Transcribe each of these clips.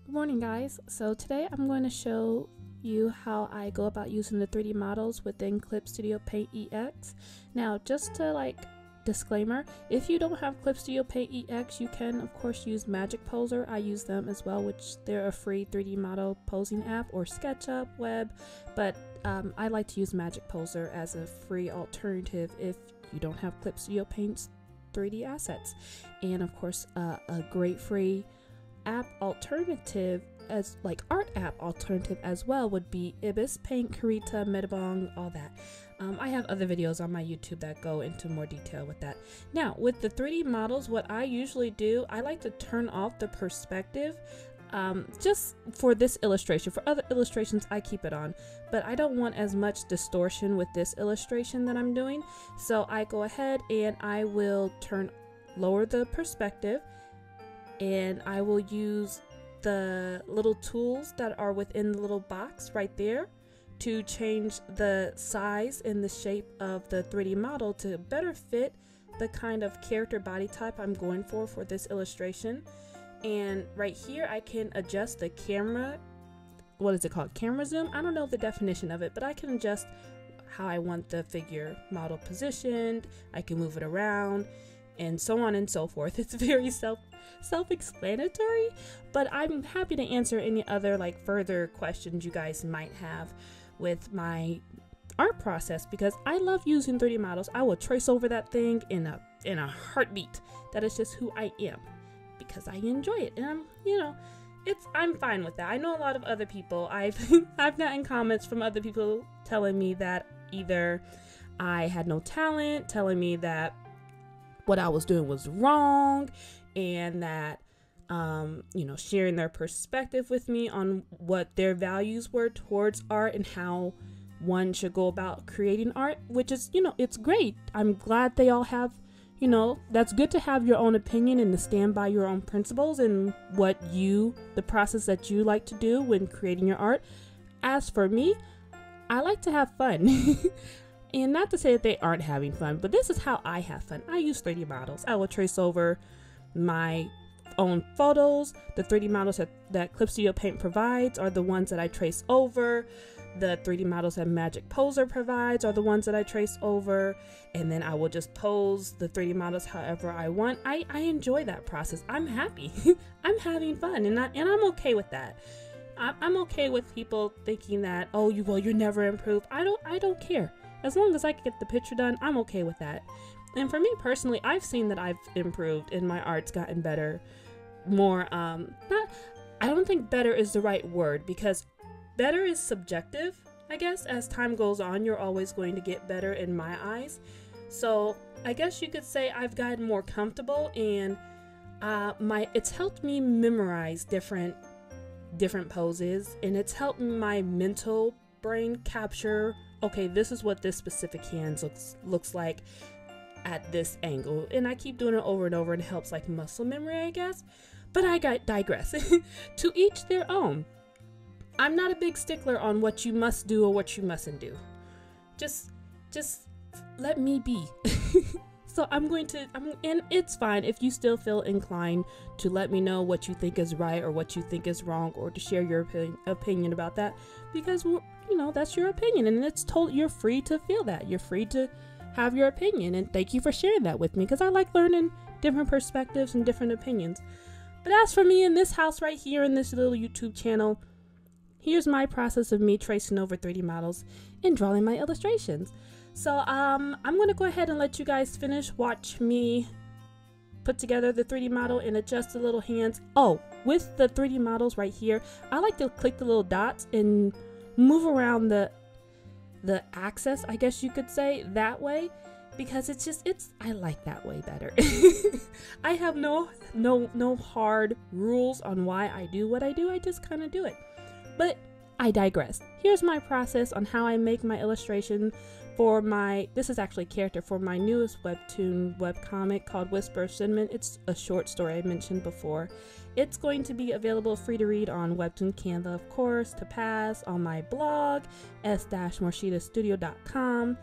Good morning, guys. So today I'm going to show you how I go about using the 3D models within Clip Studio Paint EX. Now, just to disclaimer, if you don't have Clip Studio Paint EX, you can of course use Magic Poser. I use them as well, which they're a free 3D model posing app, or SketchUp, Web, but I like to use Magic Poser as a free alternative if you don't have Clip Studio Paint's 3D assets. And of course, a great free app alternative as art app alternative as well would be Ibis, Paint, Karita, Metabong, all that. I have other videos on my YouTube that go into more detail with that. Now, with the 3D models, what I usually do, I like to turn off the perspective just for this illustration. For other illustrations, I keep it on, but I don't want as much distortion with this illustration that I'm doing. So I go ahead and I will lower the perspective, and I will use the little tools that are within the little box right there to change the size and the shape of the 3D model to better fit the kind of character body type I'm going for this illustration. And right here I can adjust the camera, what is it called, camera zoom? I don't know the definition of it, but I can adjust how I want the figure model positioned. I can move it around and so on and so forth. It's very self-explanatory, but I'm happy to answer any other further questions you guys might have with my art process, because I love using 3D models. I will trace over that thing in a heartbeat. That is just who I am, because I enjoy it, and I'm fine with that. I know a lot of other people, I've gotten comments from other people telling me that either I had no talent, telling me that what I was doing was wrong, and that sharing their perspective with me on what their values were towards art and how one should go about creating art, which is, it's great. I'm glad they all have, that's good to have your own opinion and to stand by your own principles and the process that you like to do when creating your art. As for me, I like to have fun. And not to say that they aren't having fun, but this is how I have fun. I use 3D models. I will trace over my own photos. The 3D models that Clip Studio Paint provides are the ones that I trace over. The 3D models that Magic Poser provides are the ones that I trace over. And then I will just pose the 3D models however I want. I enjoy that process. I'm happy. I'm having fun, and I'm okay with that. I'm okay with people thinking that, oh, you're never improved. I don't care. As long as I can get the picture done, I'm okay with that. And for me personally, I've seen that I've improved and my art's gotten better. I don't think better is the right word, because better is subjective, I guess. As time goes on, you're always going to get better in my eyes. So I guess you could say I've gotten more comfortable, and it's helped me memorize different poses, and it's helped my mental brain capture, okay, this is what this specific hand looks like at this angle, and I keep doing it over and over, and it helps muscle memory, I guess. But I digress. To each their own. I'm not a big stickler on what you must do or what you mustn't do. Just let me be. So and it's fine if you still feel inclined to let me know what you think is right or what you think is wrong, or to share your opinion about that, because that's your opinion, and you're free to feel that. You're free to have your opinion, and thank you for sharing that with me, because I like learning different perspectives and different opinions. But as for me in this house right here in this little YouTube channel, here's my process of me tracing over 3D models and drawing my illustrations. So I'm going to go ahead and let you guys watch me put together the 3D model and adjust the little hands. Oh, with the 3D models right here, I like to click the little dots and move around the axis, I guess you could say, that way, because I like that way better. I have no hard rules on why I do what I do. I just kind of do it. But I digress. Here's my process on how I make my illustration for this is actually character for my newest Webtoon webcomic called Whisper of Cinnamon. It's a short story I mentioned before. It's going to be available free to read on Webtoon Canva, of course, to pass, on my blog, s-morishitastudio.com,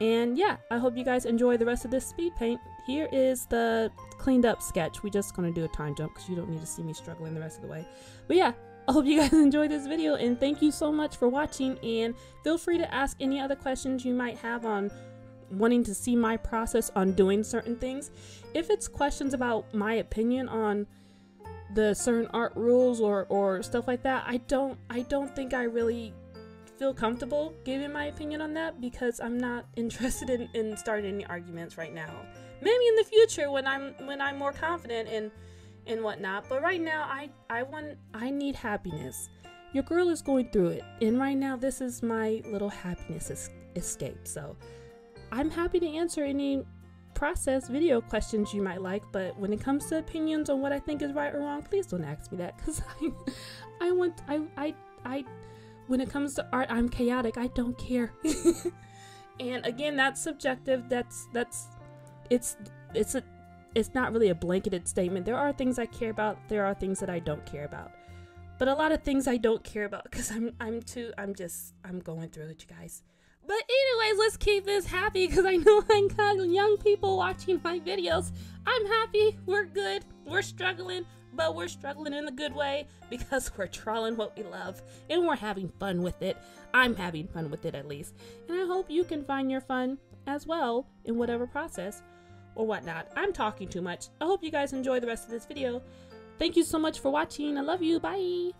And yeah, I hope you guys enjoy the rest of this speed paint. Here is the cleaned up sketch. We're just gonna do a time jump because you don't need to see me struggling the rest of the way. But yeah, I hope you guys enjoyed this video, and thank you so much for watching, and feel free to ask any other questions you might have on wanting to see my process on doing certain things. If it's questions about my opinion on the certain art rules or stuff like that, I don't think I really feel comfortable giving my opinion on that, because I'm not interested in starting any arguments right now. Maybe in the future when I'm more confident and whatnot, but right now I need happiness. Your girl is going through it, and right now this is my little happiness escape. So I'm happy to answer any process video questions you might like, but when it comes to opinions on what I think is right or wrong, please don't ask me that, because when it comes to art, I'm chaotic. I don't care. And again, that's subjective. It's not really a blanketed statement. There are things I care about. There are things that I don't care about. But a lot of things I don't care about because I'm going through it, you guys. But anyways, let's keep this happy, because I know I got young people watching my videos. I'm happy. We're good. We're struggling, but we're struggling in a good way because we're trawling what we love and we're having fun with it. I'm having fun with it, at least. And I hope you can find your fun as well in whatever process or whatnot. I'm talking too much. I hope you guys enjoy the rest of this video. Thank you so much for watching. I love you. Bye.